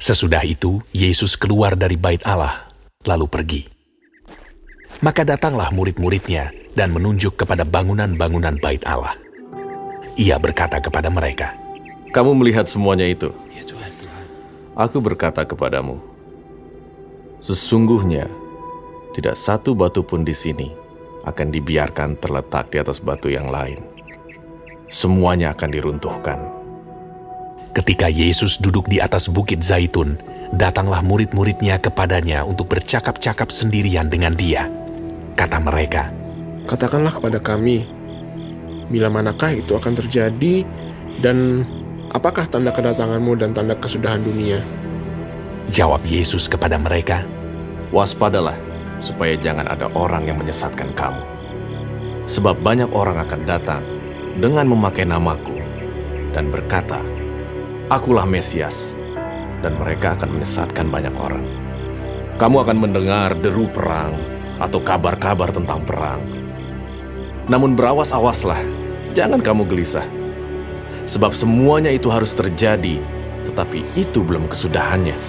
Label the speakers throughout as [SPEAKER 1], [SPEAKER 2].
[SPEAKER 1] Sesudah itu, Yesus keluar dari bait Allah, lalu pergi. Maka datanglah murid-muridnya dan menunjuk kepada bangunan-bangunan bait Allah. Ia berkata kepada mereka,
[SPEAKER 2] "Kamu melihat semuanya itu? Aku berkata kepadamu, sesungguhnya tidak satu batu pun di sini akan dibiarkan terletak di atas batu yang lain. Semuanya akan diruntuhkan."
[SPEAKER 1] Ketika Yesus duduk di atas bukit Zaitun, datanglah murid-muridnya kepadanya untuk bercakap-cakap sendirian dengan dia. Kata mereka,
[SPEAKER 3] "Katakanlah kepada kami, bila manakah itu akan terjadi, dan apakah tanda kedatanganmu dan tanda kesudahan dunia?"
[SPEAKER 1] Jawab Yesus kepada mereka,
[SPEAKER 2] "Waspadalah, supaya jangan ada orang yang menyesatkan kamu. Sebab banyak orang akan datang dengan memakai namaku dan berkata, 'Akulah Mesias,' dan mereka akan menyesatkan banyak orang. Kamu akan mendengar deru perang atau kabar-kabar tentang perang. Namun berawas-awaslah, jangan kamu gelisah. Sebab semuanya itu harus terjadi, tetapi itu belum kesudahannya.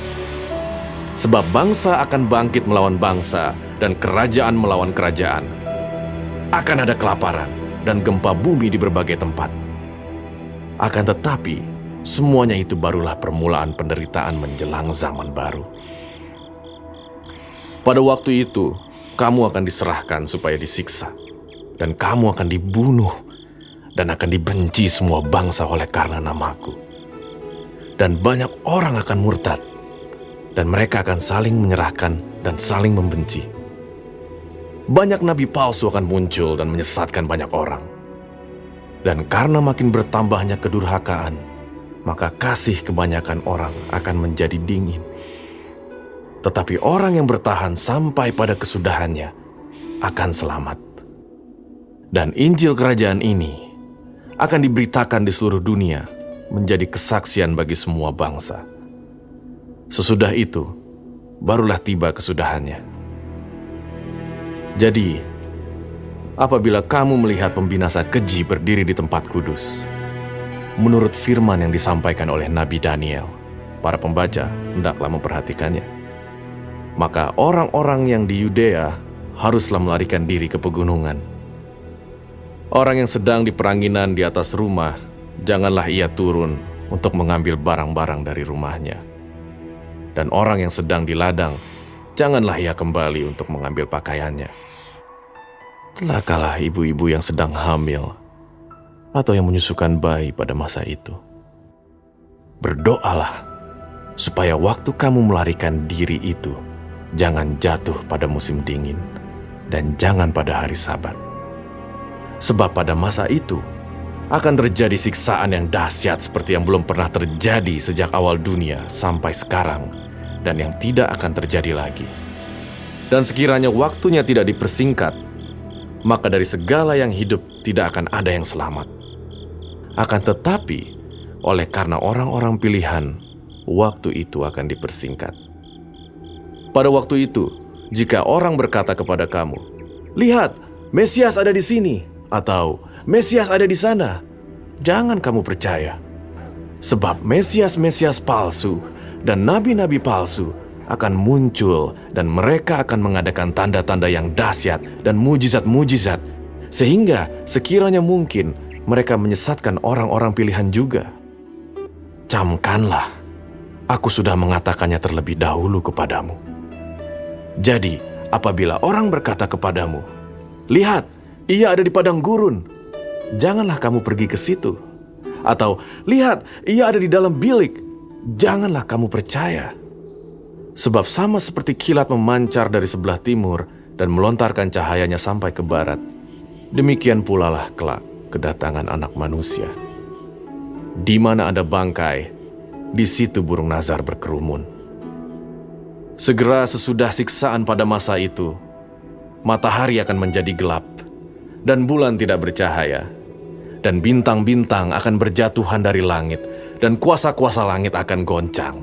[SPEAKER 2] Sebab bangsa akan bangkit melawan bangsa, dan kerajaan melawan kerajaan. Akan ada kelaparan dan gempa bumi di berbagai tempat. Akan tetapi, semuanya itu barulah permulaan penderitaan menjelang zaman baru. Pada waktu itu, kamu akan diserahkan supaya disiksa, dan kamu akan dibunuh, dan akan dibenci semua bangsa oleh karena namaku. Dan banyak orang akan murtad, dan mereka akan saling menyerahkan dan saling membenci. Banyak nabi palsu akan muncul dan menyesatkan banyak orang. Dan karena makin bertambahnya kedurhakaan, maka kasih kebanyakan orang akan menjadi dingin. Tetapi orang yang bertahan sampai pada kesudahannya akan selamat. Dan Injil Kerajaan ini akan diberitakan di seluruh dunia menjadi kesaksian bagi semua bangsa. Sesudah itu, barulah tiba kesudahannya. Jadi, apabila kamu melihat pembinasaan keji berdiri di tempat kudus, menurut firman yang disampaikan oleh Nabi Daniel, para pembaca hendaklah memperhatikannya. Maka orang-orang yang di Yudea haruslah melarikan diri ke pegunungan. Orang yang sedang di peranginan di atas rumah, janganlah ia turun untuk mengambil barang-barang dari rumahnya. Dan orang yang sedang di ladang, janganlah ia kembali untuk mengambil pakaiannya. Celakalah ibu-ibu yang sedang hamil atau yang menyusukan bayi pada masa itu. Berdoalah supaya waktu kamu melarikan diri itu jangan jatuh pada musim dingin dan jangan pada hari Sabat. Sebab pada masa itu akan terjadi siksaan yang dahsyat seperti yang belum pernah terjadi sejak awal dunia sampai sekarang, dan yang tidak akan terjadi lagi. Dan sekiranya waktunya tidak dipersingkat, maka dari segala yang hidup tidak akan ada yang selamat. Akan tetapi, oleh karena orang-orang pilihan, waktu itu akan dipersingkat. Pada waktu itu, jika orang berkata kepada kamu, "Lihat, Mesias ada di sini," atau "Mesias ada di sana," jangan kamu percaya. Sebab Mesias-Mesias palsu dan nabi-nabi palsu akan muncul, dan mereka akan mengadakan tanda-tanda yang dahsyat dan mujizat-mujizat, sehingga sekiranya mungkin mereka menyesatkan orang-orang pilihan juga. Camkanlah, aku sudah mengatakannya terlebih dahulu kepadamu. Jadi, apabila orang berkata kepadamu, "Lihat, ia ada di padang gurun," janganlah kamu pergi ke situ. Atau, "Lihat, ia ada di dalam bilik," janganlah kamu percaya. Sebab sama seperti kilat memancar dari sebelah timur dan melontarkan cahayanya sampai ke barat, demikian pula lah kelak kedatangan Anak Manusia. Di mana ada bangkai, di situ burung nazar berkerumun. Segera sesudah siksaan pada masa itu, matahari akan menjadi gelap, dan bulan tidak bercahaya, dan bintang-bintang akan berjatuhan dari langit, dan kuasa-kuasa langit akan goncang.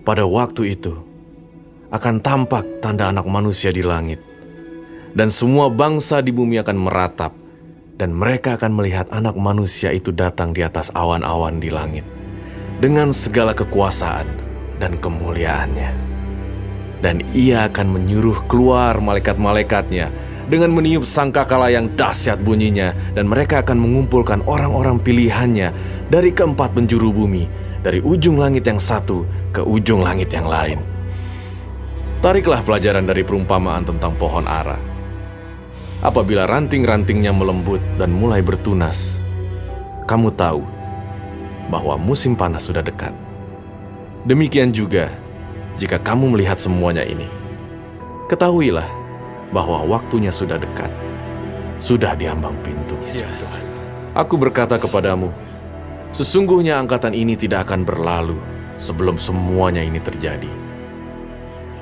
[SPEAKER 2] Pada waktu itu, akan tampak tanda Anak Manusia di langit, dan semua bangsa di bumi akan meratap, dan mereka akan melihat Anak Manusia itu datang di atas awan-awan di langit, dengan segala kekuasaan dan kemuliaannya. Dan ia akan menyuruh keluar malaikat-malaikatnya dengan meniup sangkakala yang dahsyat bunyinya, dan mereka akan mengumpulkan orang-orang pilihannya dari keempat penjuru bumi, dari ujung langit yang satu ke ujung langit yang lain. Tariklah pelajaran dari perumpamaan tentang pohon ara. Apabila ranting-rantingnya melembut dan mulai bertunas, kamu tahu bahwa musim panas sudah dekat. Demikian juga jika kamu melihat semuanya ini, ketahuilah bahwa waktunya sudah dekat, sudah di ambang pintu. Aku berkata kepadamu, sesungguhnya angkatan ini tidak akan berlalu sebelum semuanya ini terjadi.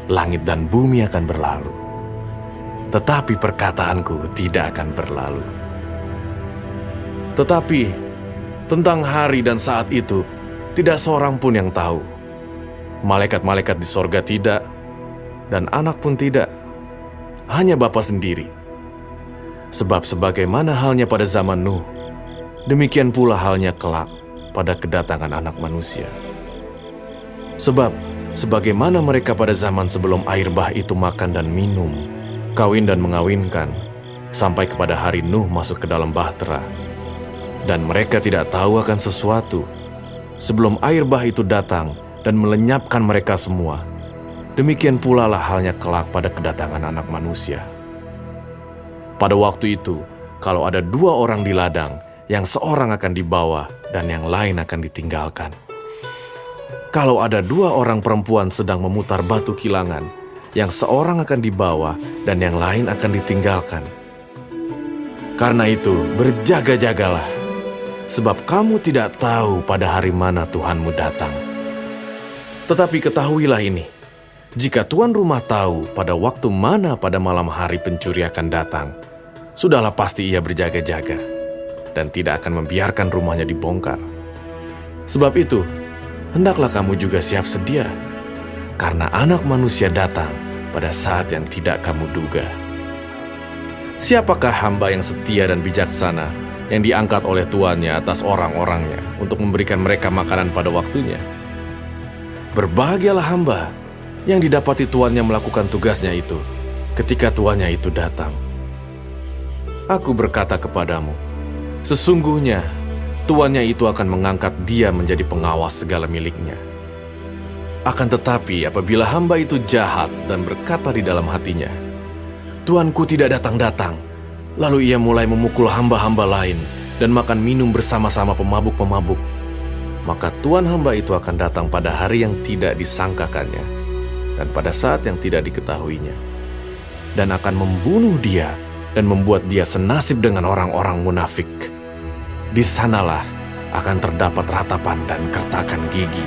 [SPEAKER 2] Langit dan bumi akan berlalu, tetapi perkataanku tidak akan berlalu. Tetapi tentang hari dan saat itu, tidak seorang pun yang tahu. Malaikat-malaikat di sorga tidak, dan anak pun tidak, hanya Bapa sendiri. Sebab sebagaimana halnya pada zaman Nuh, demikian pula halnya kelak pada kedatangan anak manusia. Sebab sebagaimana mereka pada zaman sebelum air bah itu makan dan minum, kawin dan mengawinkan, sampai kepada hari Nuh masuk ke dalam bahtera, dan mereka tidak tahu akan sesuatu, sebelum air bah itu datang dan melenyapkan mereka semua. Demikian pula lah halnya kelak pada kedatangan anak manusia. Pada waktu itu, kalau ada dua orang di ladang, yang seorang akan dibawa dan yang lain akan ditinggalkan. Kalau ada dua orang perempuan sedang memutar batu kilangan, yang seorang akan dibawa dan yang lain akan ditinggalkan. Karena itu, berjaga-jagalah, sebab kamu tidak tahu pada hari mana Tuhanmu datang. Tetapi ketahuilah ini, jika tuan rumah tahu pada waktu mana pada malam hari pencuri akan datang, sudahlah pasti ia berjaga-jaga dan tidak akan membiarkan rumahnya dibongkar. Sebab itu, hendaklah kamu juga siap sedia, karena anak manusia datang pada saat yang tidak kamu duga. Siapakah hamba yang setia dan bijaksana yang diangkat oleh tuannya atas orang-orangnya untuk memberikan mereka makanan pada waktunya? Berbahagialah hamba yang didapati tuannya melakukan tugasnya itu ketika tuannya itu datang. Aku berkata kepadamu, sesungguhnya tuannya itu akan mengangkat dia menjadi pengawas segala miliknya. Akan tetapi apabila hamba itu jahat dan berkata di dalam hatinya, Tuanku tidak datang-datang, lalu ia mulai memukul hamba-hamba lain dan makan minum bersama-sama pemabuk-pemabuk, maka tuan hamba itu akan datang pada hari yang tidak disangkakannya dan pada saat yang tidak diketahuinya, dan akan membunuh dia dan membuat dia senasib dengan orang-orang munafik. Di sanalah akan terdapat ratapan dan kertakan gigi.